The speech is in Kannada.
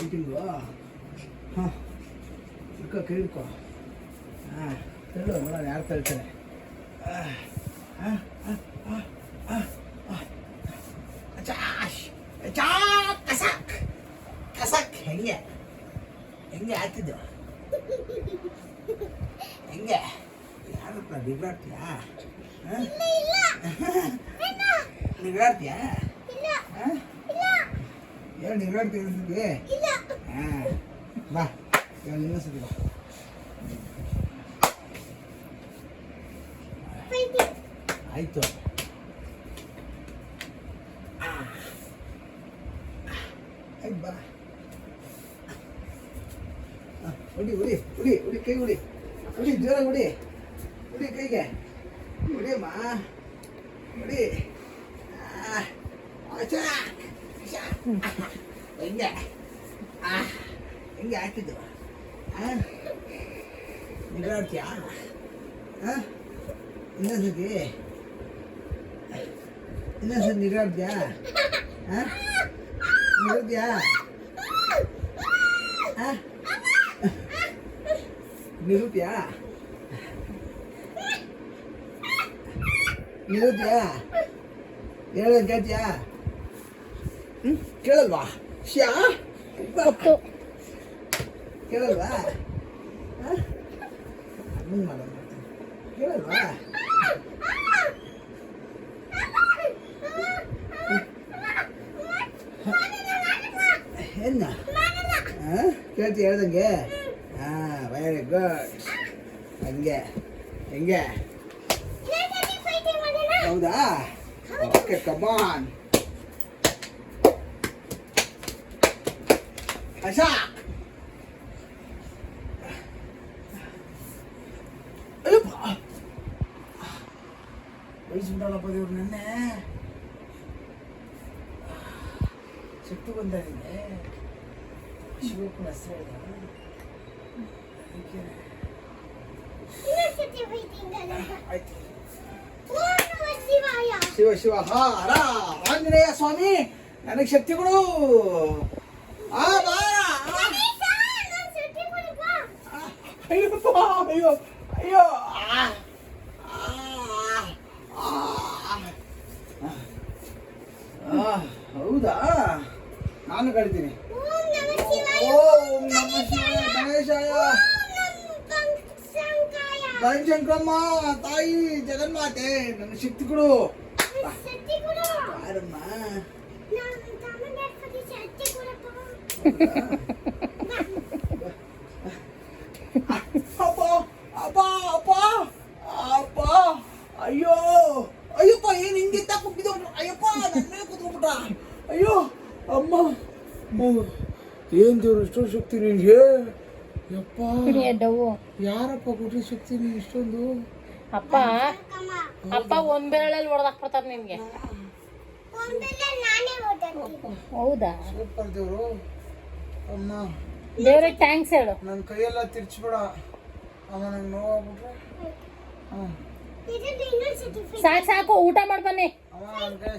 ಇಟ್ಟಿಲ್ವಾ? ಹಾಂ ಇಟ್ಕೋ, ಕೈ ಹಿಡ್ಕೋ. ಹಾಂ ತಳ್ಳು ನೋಡೋಣ ಯಾರು ತಳ್ತಾರೆ. ಕಸಕ್ ಕಸಕ್ ಹೆಂಗೆ ಹೆಂಗೆ ಹಾಕಿದ್ದು ಹೆಂಗೆ ಯಾರಪ್ಪ ನಿಗಾಡ್ತೀಯಾ? ನಿಗಾಡ್ತೀಯಾ? ಏನು ನಿಗಾಡ್ತೀಯ ಅನ್ಸುತ್ತೆ? ಹಾಂ ಬಾ ಇವಾಗ ಇನ್ನೊಂದ್ಸತಿ ಬಾ. ಆಯಿತು ಆಯ್ತು ಬಾ. ಹೊಡಿ ಹೊಡಿ ಹೊಡಿ ಹೊಡಿ ಕೈ ಹೊಡಿ ಹೊಡಿ ಜೋರಾಗಿ ಹೊಡಿ ಹೊಡಿ ಕೈಗೆ ಹೊಡಿಯಮ್ಮ ಹೊಡಿ. ಹೆಂಗೆ ಹೆಂಗೆ ಹಾಕಿದ್ದು? ನಿಗಾಡ್ತೀಯಾ? ಇನ್ನೊಂದ್ಸತಿ ಇನ್ನೊಂದ್ಸತಿ ನಿಗಾಡ್ತೀಯಾ? ನಿಗಾಡ್ತೀಯಾ? ನಿರುತ್ಯಾ ನಿರುತ್ಯಾ ಹೇಳೋದು ಕೇಳ್ತೀಯಾ? ಕೇಳಲ್ವಾ? ಶ್ಯಾ ಕೇಳಲ್ವಾ? ಹಂಗೆ ಮಾಡೋದು ಕೇಳಲ್ವಾ? ಏನು ಕೇಳ್ತಿ ಹೇಳ್ದಂಗೆ? ಹಾಂ ವೆರಿ ಗುಡ್. ಹಂಗೆ ಹೆಂಗೆ ಹೌದಾ? Okay come on ASHA. ಅಯ್ಯಪ್ಪ ಬಯಸ್ಬಿಟ್ಟಲ್ಲಪ್ಪ ದೇವ್ರು ನೆನ್ನೆ. ಶಕ್ತಿ ಬಂದ ನಿನ್ನೆ ಶಿವಪ್ಪನ ಹೆಸರು ಹೇಳ್ದ. ಆಯ್ತು ಶಿವ ಶಿವ ಹಾರ ಆಂಜನೇಯ ಸ್ವಾಮಿ ನನಗೆ ಶಕ್ತಿ ಕೊಡು. ಅಯ್ಯಪ್ಪ ಅಯ್ಯೋ ಅಯ್ಯೋ ಹೌದಾ? ನಾನು ಕಳಿತೀನಿ. ಓಂ ನಮ ಶಿವಾಯ ಗಣೇಶಾಯ ಗಂಜಂಕ್ರಮ್ಮ ತಾಯಿ ಜಗನ್ಮಾತೆ ನನ್ನ ಶಕ್ತಿ ಕೊಡು. ಯಾರಮ್ಮ? ಅಪ್ಪ ಅಪ್ಪ ಅಪ್ಪ ಅಪ್ಪ ಅಯ್ಯೋ ಅಯ್ಯಪ್ಪ ಏನು ಹಿಂಗಿತ್ತ ಕುಟ್ಟಿದ ಅಯ್ಯಪ್ಪ ನನ್ನ ಕುತ್ಕೊಂಡ್ಬಿಟ್ಟ. ಅಯ್ಯೋ ಅಮ್ಮ ಏನ್ ದೇವ್ರು ಇಷ್ಟೊಂದು ಶಕ್ತಿ ನಿನ್ಗೆ? ಯಪ್ಪ ಯಾರಪ್ಪ ಕೊಟ್ರಿ ಶಕ್ತಿ ನೀನು ಇಷ್ಟೊಂದು? ಅಪ್ಪ ಅಪ್ಪ ಒಂದ್ ಬೆರಳಲ್ಲಿ ಹೊಡೆದಾಕ್ಬಿಡ್ತಾರ ನಿನ್ಗೆ. ಹೌದಾ? ಸೂಪರ್ ದೇವ್ರು. ಅಮ್ಮ ದೇವ್ರಿಗೆ ಥ್ಯಾಂಕ್ಸ್ ಹೇಳು. ನನ್ನ ಕೈಯೆಲ್ಲ ತಿರ್ಚ್ಬೇಡ ಅಮ್ಮ, ನಂಗೆ ನೋವಾಗ್ಬಿಟ್ರೆ. ಸಾಕು ಸಾಕು ಊಟ ಮಾಡಿ ಬನ್ನಿ. ಅಮ್ಮ ನನ್ನ ಕೈ